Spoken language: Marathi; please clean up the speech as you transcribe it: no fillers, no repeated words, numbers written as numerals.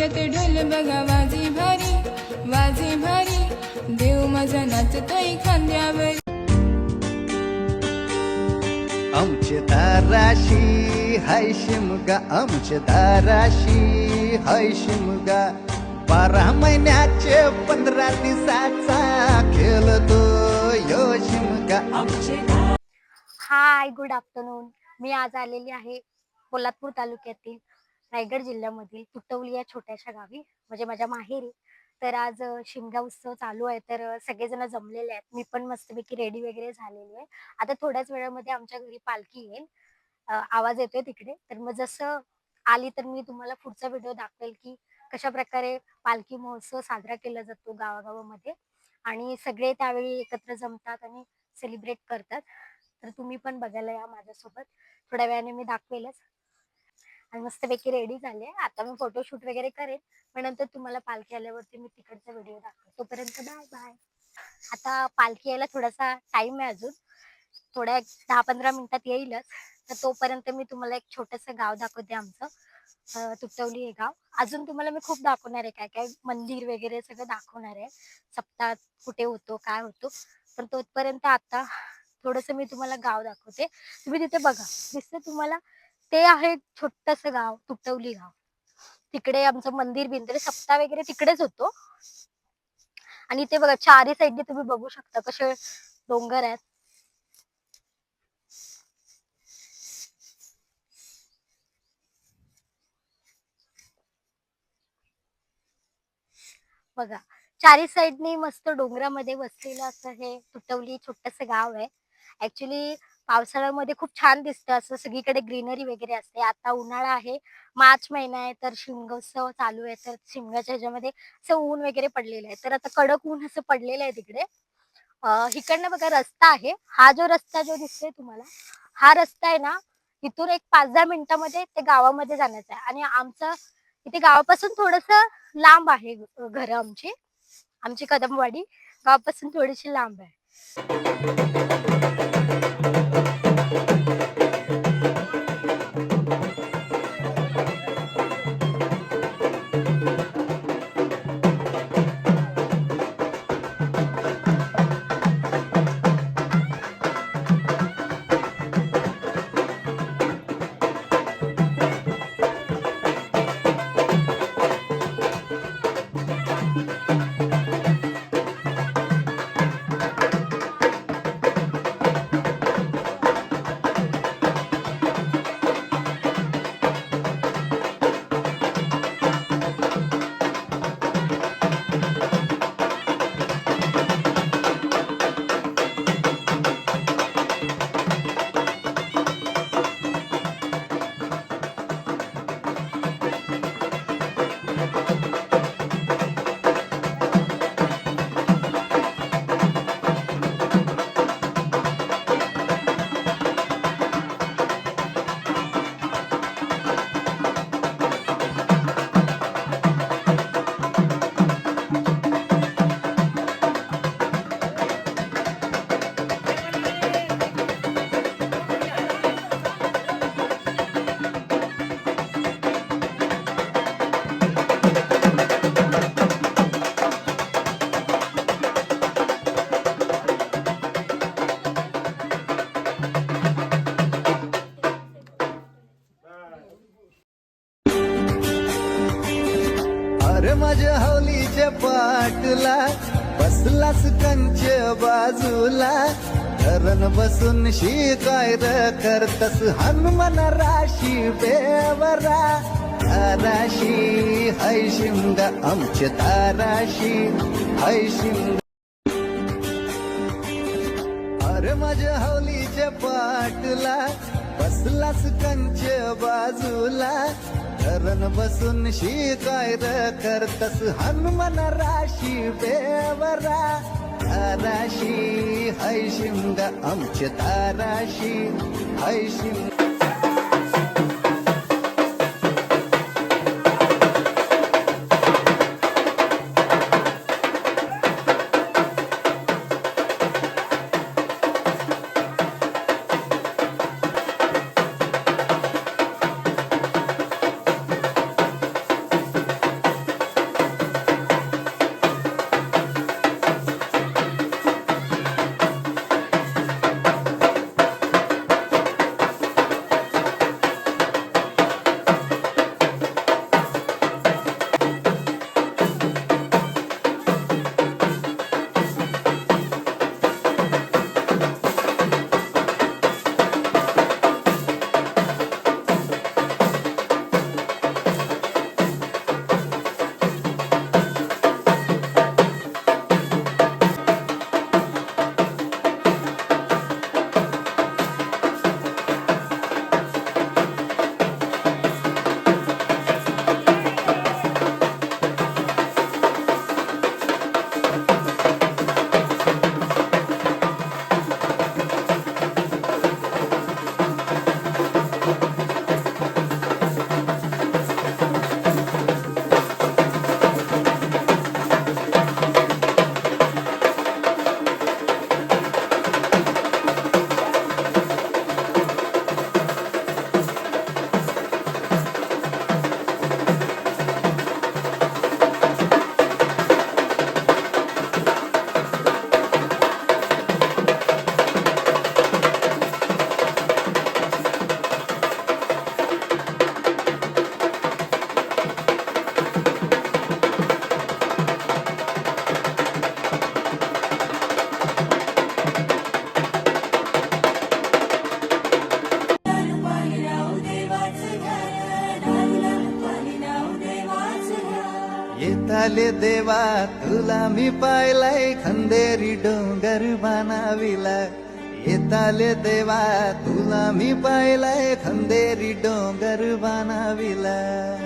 वाजत ढोल बघा वाजे भारी देव माझा नाचतोय खांद्यावर. आमचे दाराशी हाय शिमगा, आमचे दाराशी हाय शिमगा, 12 महिन्याचे 15 दिवसाचा खेळतो यो शिमगा. हाय, गुड आफ्टरनून. मी आज आलेली आहे पोलादपूर तालुक्यातील रायगड जिल्ह्यामधील तुटवली या छोट्याशा गावी, म्हणजे माझ्या माहेरी. तर आज शिमगा उत्सव चालू आहे, तर सगळेजण जमलेले आहेत. मी पण मस्तपैकी रेडी वगैरे झालेली आहे. आता थोड्याच वेळामध्ये आमच्या घरी पालखी येईल. आवाज येतोय तिकडे. तर मग जसं आली तर मी तुम्हाला पुढचा व्हिडिओ दाखवेल की कशा प्रकारे पालखी महोत्सव साजरा केला जातो गावागावामध्ये, आणि सगळे त्यावेळी एकत्र जमतात आणि सेलिब्रेट करतात. तर तुम्ही पण बघायला या माझ्यासोबत. थोड्या वेळाने मी दाखवेलच. आणि मस्तपैकी रेडी झाले. आता मी फोटोशूट वगैरे करेन, पण नंतर तुम्हाला पालखी आल्यावरती मी तिकडचा व्हिडिओ दाखवेन. तोपर्यंत बाय बाय. आता पालखी यायला थोडासा टाइम आहे अजून, थोड्या 10-15 मिनिटात येईलच. तर तोपर्यंत मी तुम्हाला एक छोटंसं गाव दाखवते आमचं, तुटवली हे गाव. अजून तुम्हाला मी खूप दाखवणार आहे, काय काय मंदिर वगैरे सगळं दाखवणार आहे. सप्ताह कुठे होतो, काय होतो. पण तोपर्यंत आता थोडंसं मी तुम्हाला गाव दाखवते. तुम्ही तिथे बघा, दिसतं तुम्हाला, ते आहे छोटंसं गाव तुटवली गाव. तिकडे आमचं मंदिर बिंदिर सप्ताह वगैरे तिकडेच होतो. आणि इथे बघा चारी साईडने तुम्ही बघू शकता कसे डोंगर आहेत. बघा चारी साईडनी मस्त डोंगरामध्ये वसलेलं असं हे तुटवली छोटंसं गाव आहे. ऍक्च्युली पावसाळ्यामध्ये खूप छान दिसतं, असं सगळीकडे ग्रीनरी वगैरे असते. आता उन्हाळा आहे, मार्च महिना आहे, तर शिमगोत्सव चालू आहे. तर शिमग्याच्या ह्याच्यामध्ये असं ऊन वगैरे पडलेलं आहे. तर आता कडक ऊन असं पडलेलं आहे तिकडे. इकडनं बघा रस्ता आहे. हा जो रस्ता जो दिसतोय तुम्हाला, हा रस्ता आहे ना, इथून एक 5-10 मिनिटामध्ये ते गावामध्ये जाण्याचा आहे. आणि आमचं इथे गावापासून थोडस लांब आहे घर. आमची कदमवाडी गावापासून थोडीशी लांब आहे. अरे माझ्या हौलीच्या पाटला बसलास कंच बाजूला, धरण बसून शिकाय करतस हनुमान राशी बेवरा. ताराशी हाय शिमगा, आमच्या ताराशी हाय शिमगा. अरे माझ्या हौलीच्या पाटला बसलास कंच बाजूला, धरण बसून शिकाय करतस हनुमान राशी बेवरा. ताराशी हाय शिमगा, आमच्या ताराशी हाय शिमगा. येताले देवा तुला मी पाहिलाय खंदेरी डोंगर बनाविला येताले देवा तुला मी पाहिलाय खंदेरी डोंगर बनाविला